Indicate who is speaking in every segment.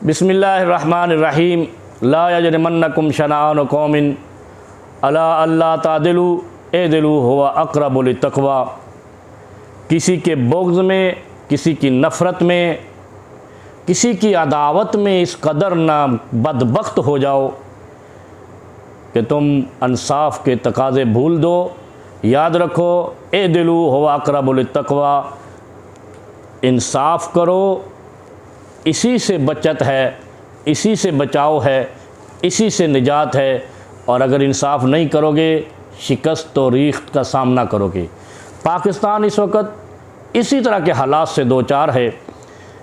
Speaker 1: बिस्मिल्लाहिर्रहमानिर्रहीम। ला यजरिमन्नकुम शनाअनु कौमिन अला अल्ला तादिलु एदिलु हुवा अक़रबु लित्तक़वा। किसी के बुग़्ज़ में, किसी की नफ़रत में, किसी की अदावत में इस कदर ना बदबख्त हो जाओ कि तुम इंसाफ के तकाज़े भूल दो। याद रखो, एदिलु हुवा अक़रबु लित्तक़वा, इंसाफ करो, इसी से बचत है, इसी से बचाव है, इसी से निजात है। और अगर इंसाफ नहीं करोगे, शिकस्त और रीख्त का सामना करोगे। पाकिस्तान इस वक्त इसी तरह के हालात से दो चार है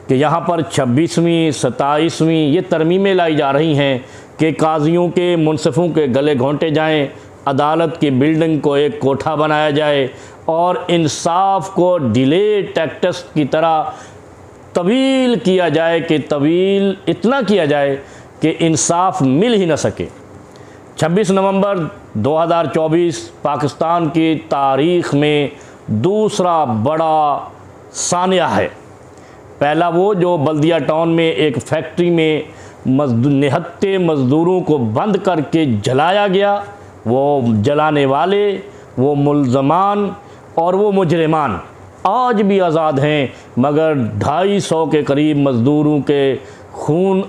Speaker 1: कि यहाँ पर 26वीं 27वीं ये तरमीमें लाई जा रही हैं कि काजियों के, मुनसिफ़ों के गले घोंटे जाएं, अदालत की बिल्डिंग को एक कोठा बनाया जाए और इंसाफ को डिले टैक्टिक्स की तरह तवील किया जाए कि तवील इतना किया जाए कि इंसाफ मिल ही न सके। 26 नवंबर 2024 पाकिस्तान की तारीख़ में दूसरा बड़ा सानिया है। पहला वो जो बल्दिया टाउन में एक फैक्ट्री में निहत्ते मज़दूरों को बंद करके जलाया गया। वो जलाने वाले, वो मुल्ज़मान और वो मुजरिमान आज भी आज़ाद हैं, मगर 250 के करीब मज़दूरों के खून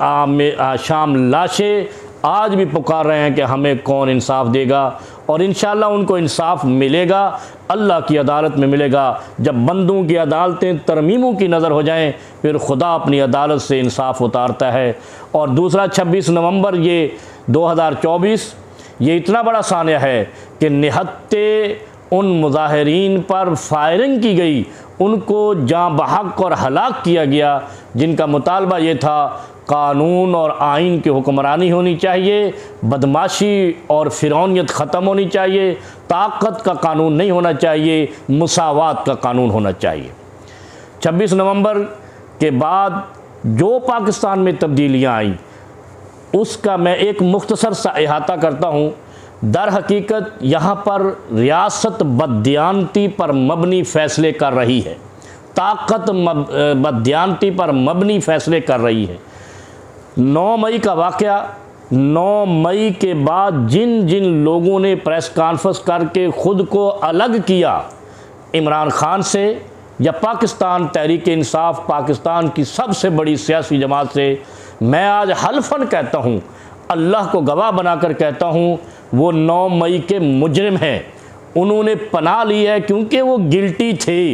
Speaker 1: आशाम लाशें आज भी पुकार रहे हैं कि हमें कौन इंसाफ देगा। और इंशाअल्लाह उनको इंसाफ मिलेगा, अल्लाह की अदालत में मिलेगा। जब बंदों की अदालतें तरमीमों की नज़र हो जाएं, फिर खुदा अपनी अदालत से इंसाफ उतारता है। और दूसरा 26 नवंबर ये 2024 ये इतना बड़ा सानिया है कि निहत्ते उन मुजाहिरीन पर फायरिंग की गई, उनको जाँ बहक और हलाक किया गया, जिनका मुतालबा ये था कानून और आइन की हुक्मरानी होनी चाहिए, बदमाशी और फिरौनियत ख़त्म होनी चाहिए, ताकत का कानून नहीं होना चाहिए, मुसावात का कानून होना चाहिए। 26 नवंबर के बाद जो पाकिस्तान में तब्दीलियाँ आई उसका मैं एक मुख्तसर सा अहाता करता हूँ। दर हकीकत यहाँ पर रियासत बददियानती पर मबनी फ़ैसले कर रही है, ताकत बददियानती पर मबनी फ़ैसले कर रही है। 9 मई का वाक़या, 9 मई के बाद जिन जिन लोगों ने प्रेस कॉन्फ्रेंस करके ख़ुद को अलग किया इमरान ख़ान से या पाकिस्तान तहरीक इंसाफ, पाकिस्तान की सबसे बड़ी सियासी जमात से, मैं आज हल्फन कहता हूँ, अल्लाह को गवाह बनाकर कहता हूँ, वो 9 मई के मुजरिम हैं। उन्होंने पनाह ली है क्योंकि वो गिल्टी थे,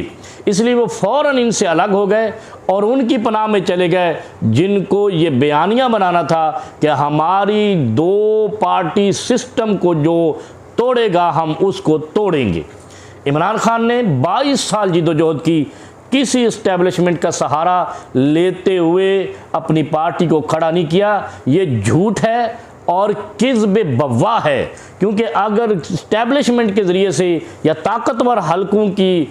Speaker 1: इसलिए वो फ़ौरन इनसे अलग हो गए और उनकी पनाह में चले गए जिनको ये बयानिया बनाना था कि हमारी 2 पार्टी सिस्टम को जो तोड़ेगा हम उसको तोड़ेंगे। इमरान ख़ान ने 22 साल जिद्दोजहद की, किसी इस्टेब्लिशमेंट का सहारा लेते हुए अपनी पार्टी को खड़ा नहीं किया। ये झूठ है और किज़्ब बव्वा है, क्योंकि अगर इस्टेब्लिशमेंट के ज़रिए से या ताकतवर हलकों की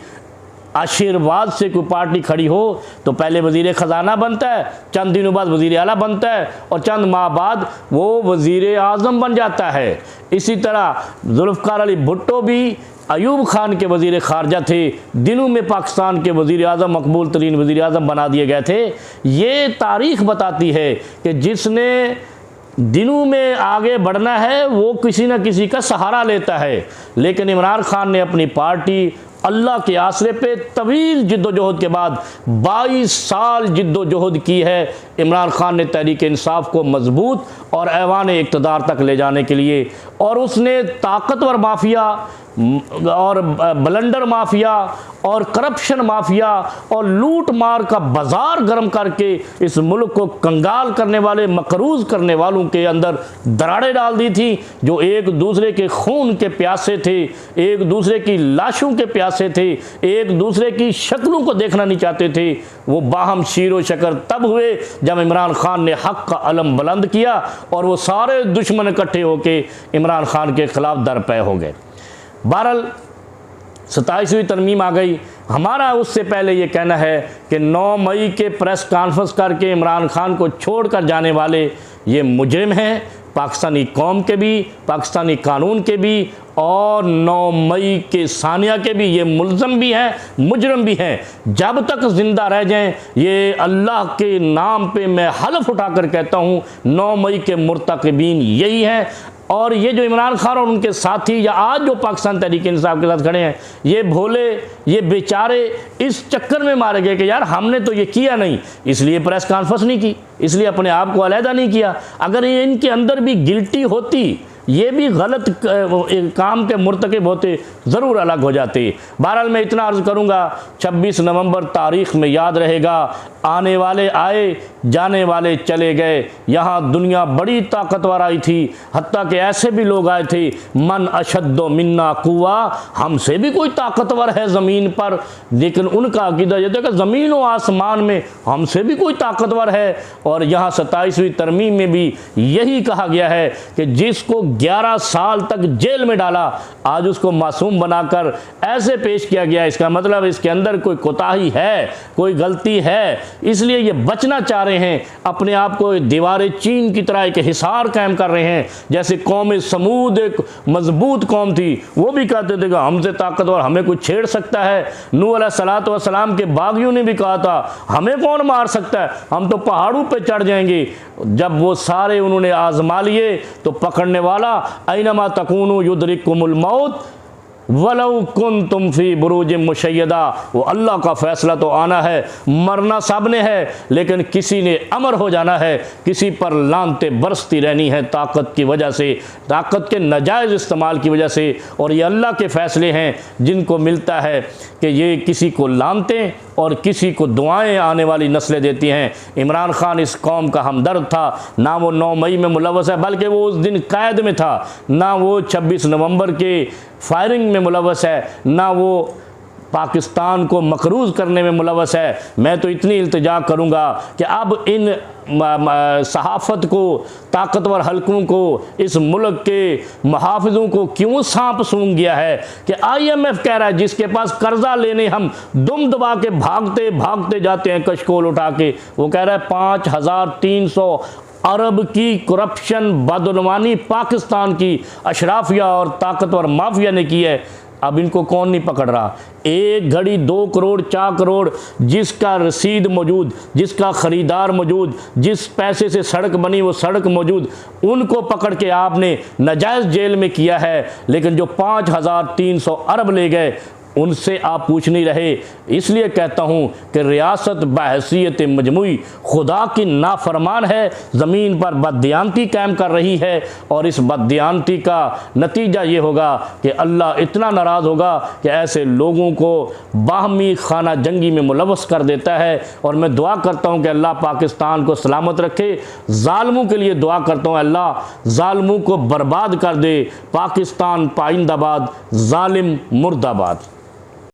Speaker 1: आशीर्वाद से कोई पार्टी खड़ी हो तो पहले वज़ीर ख़जाना बनता है, चंद दिनों बाद वज़ीर आला बनता है और चंद माह बाद वो वज़ीर आज़म बन जाता है। इसी तरह ज़ुल्फ़िकार अली भुट्टो भी अयूब खान के वज़ीर ख़ारजा थे, दिनों में पाकिस्तान के वज़ीर आज़म, मकबूल तरीन वज़ीर आज़म बना दिए गए थे। ये तारीख़ बताती है कि जिसने दिनों में आगे बढ़ना है वो किसी न किसी का सहारा लेता है। लेकिन इमरान ख़ान ने अपनी पार्टी अल्लाह के आसरे पे तवील जिद्दोजहद के बाद 22 साल जिद्दोजहद की है इमरान ख़ान ने तहरीक इंसाफ को मजबूत और ऐवान इक़्तिदार तक ले जाने के लिए। और उसने ताकतवर माफिया और बलंडर माफिया और करप्शन माफिया और लूट मार का बाज़ार गर्म करके इस मुल्क को कंगाल करने वाले, मकरूज़ करने वालों के अंदर दरारें डाल दी थी, जो एक दूसरे के खून के प्यासे थे, एक दूसरे की लाशों के प्यासे थे, एक दूसरे की शक्लों को देखना नहीं चाहते थे। वो बाहम शीरो शकर तब हुए जब इमरान ख़ान ने हक़ का अलम बुलंद किया और वो सारे दुश्मन इकट्ठे होकर इमरान ख़ान के ख़िलाफ़ दरपे हो गए। बहरहाल 27वीं तरमीम आ गई। हमारा उससे पहले ये कहना है कि 9 मई के प्रेस कॉन्फ्रेंस करके इमरान ख़ान को छोड़कर जाने वाले ये मुजरिम हैं, पाकिस्तानी कौम के भी, पाकिस्तानी कानून के भी और 9 मई के सानिया के भी ये मुल्ज़म भी हैं, मुजरम भी हैं। जब तक ज़िंदा रह जाएं, ये अल्लाह के नाम पे मैं हलफ उठाकर कहता हूँ 9 मई के मुर्तकिबीन यही हैं। और ये जो इमरान खान और उनके साथी या आज जो पाकिस्तान तहरीक इंसाफ के साथ खड़े हैं, ये भोले, ये बेचारे इस चक्कर में मारे गए कि यार हमने तो ये किया नहीं, इसलिए प्रेस कॉन्फ्रेंस नहीं की, इसलिए अपने आप को अलहदा नहीं किया। अगर ये इनके अंदर भी गिल्टी होती, ये भी गलत काम के मुर्तकिब होते, ज़रूर अलग हो जाते। बहरहाल मैं इतना अर्ज़ करूँगा, 26 नवंबर तारीख़ में याद रहेगा। आने वाले आए, जाने वाले चले गए। यहाँ दुनिया बड़ी ताकतवर आई थी, हत्ता कि ऐसे भी लोग आए थे, मन अशद्दो मिन्ना कुव्वा, हमसे भी कोई ताकतवर है ज़मीन पर। लेकिन उनका अक़ीदा ये था कि ज़मीन व आसमान में हमसे भी कोई ताकतवर है। और यहाँ 27वीं तरमीम में भी यही कहा गया है कि जिसको 11 साल तक जेल में डाला, आज उसको मासूम बनाकर ऐसे पेश किया गया। इसका मतलब इसके अंदर कोई कोताही है, कोई गलती है, इसलिए ये बचना चाह रहे हैं। अपने आप को दीवार चीन की तरह एक हिसार कायम कर रहे हैं। जैसे कौम समूद एक मजबूत कौम थी, वो भी कहते थे कि हमसे ताकतवर हमें कोई छेड़ सकता है। नूह अलैहिस्सलातु वस्सलाम के बागियों ने भी कहा था हमें कौन मार सकता है, हम तो पहाड़ों पे चढ़ जाएंगे। जब वो सारे उन्होंने आजमा लिए तो पकड़ने वाला ऐनमा तकूनु युदरिकुमुल मौत वलौ कुंतुम फी बुरूज मुशय्यदा, वो अल्लाह का फ़ैसला तो आना है, मरना सब ने है, लेकिन किसी ने अमर हो जाना है, किसी पर लानते बरसती रहनी है ताकत की वजह से, ताकत के नाजायज़ इस्तेमाल की वजह से। और ये अल्लाह के फ़ैसले हैं जिनको मिलता है कि ये किसी को लानते और किसी को दुआएं आने वाली नस्लें देती हैं। इमरान खान इस कौम का हमदर्द था, ना वो 9 मई में मुलव्वस है, बल्कि वो उस दिन कैद में था, ना वो 26 नवंबर के फायरिंग में मुलव्वस है, ना वो पाकिस्तान को मकरूज़ करने में मुलव्वस है। मैं तो इतनी इल्तिजा करूँगा कि अब इन सहाफ़त को, ताकतवर हलकों को, इस मुल्क के मुहाफ़िज़ों को क्यों सांप सूंघ गया है कि IMF कह रहा है जिसके पास कर्जा लेने हम दुम दबा के भागते भागते जाते हैं कशकोल उठा के, वो कह रहा है 5300 अरब की करप्शन बदनवानी पाकिस्तान की अशराफिया और ताकतवर माफिया ने की है। अब इनको कौन नहीं पकड़ रहा। एक घड़ी 2 करोड़ 4 करोड़ जिसका रसीद मौजूद, जिसका ख़रीदार मौजूद, जिस पैसे से सड़क बनी वो सड़क मौजूद, उनको पकड़ के आपने नाजायज़ जेल में किया है। लेकिन जो 5300 अरब ले गए उनसे आप पूछ नहीं रहे। इसलिए कहता हूँ कि रियासत बहैसियत मजमुई खुदा की नाफरमान है, ज़मीन पर बददियानती कायम कर रही है। और इस बददियानती का नतीजा ये होगा कि अल्लाह इतना नाराज़ होगा कि ऐसे लोगों को बाहमी खाना जंगी में मुलव्वस कर देता है। और मैं दुआ करता हूँ कि अल्लाह पाकिस्तान को सलामत रखे। ज़ालिमों के लिए दुआ करता हूँ अल्लाह ज़ालिमों को बर्बाद कर दे। पाकिस्तान पाइंदाबाद, ज़ालिम मुर्दाबाद।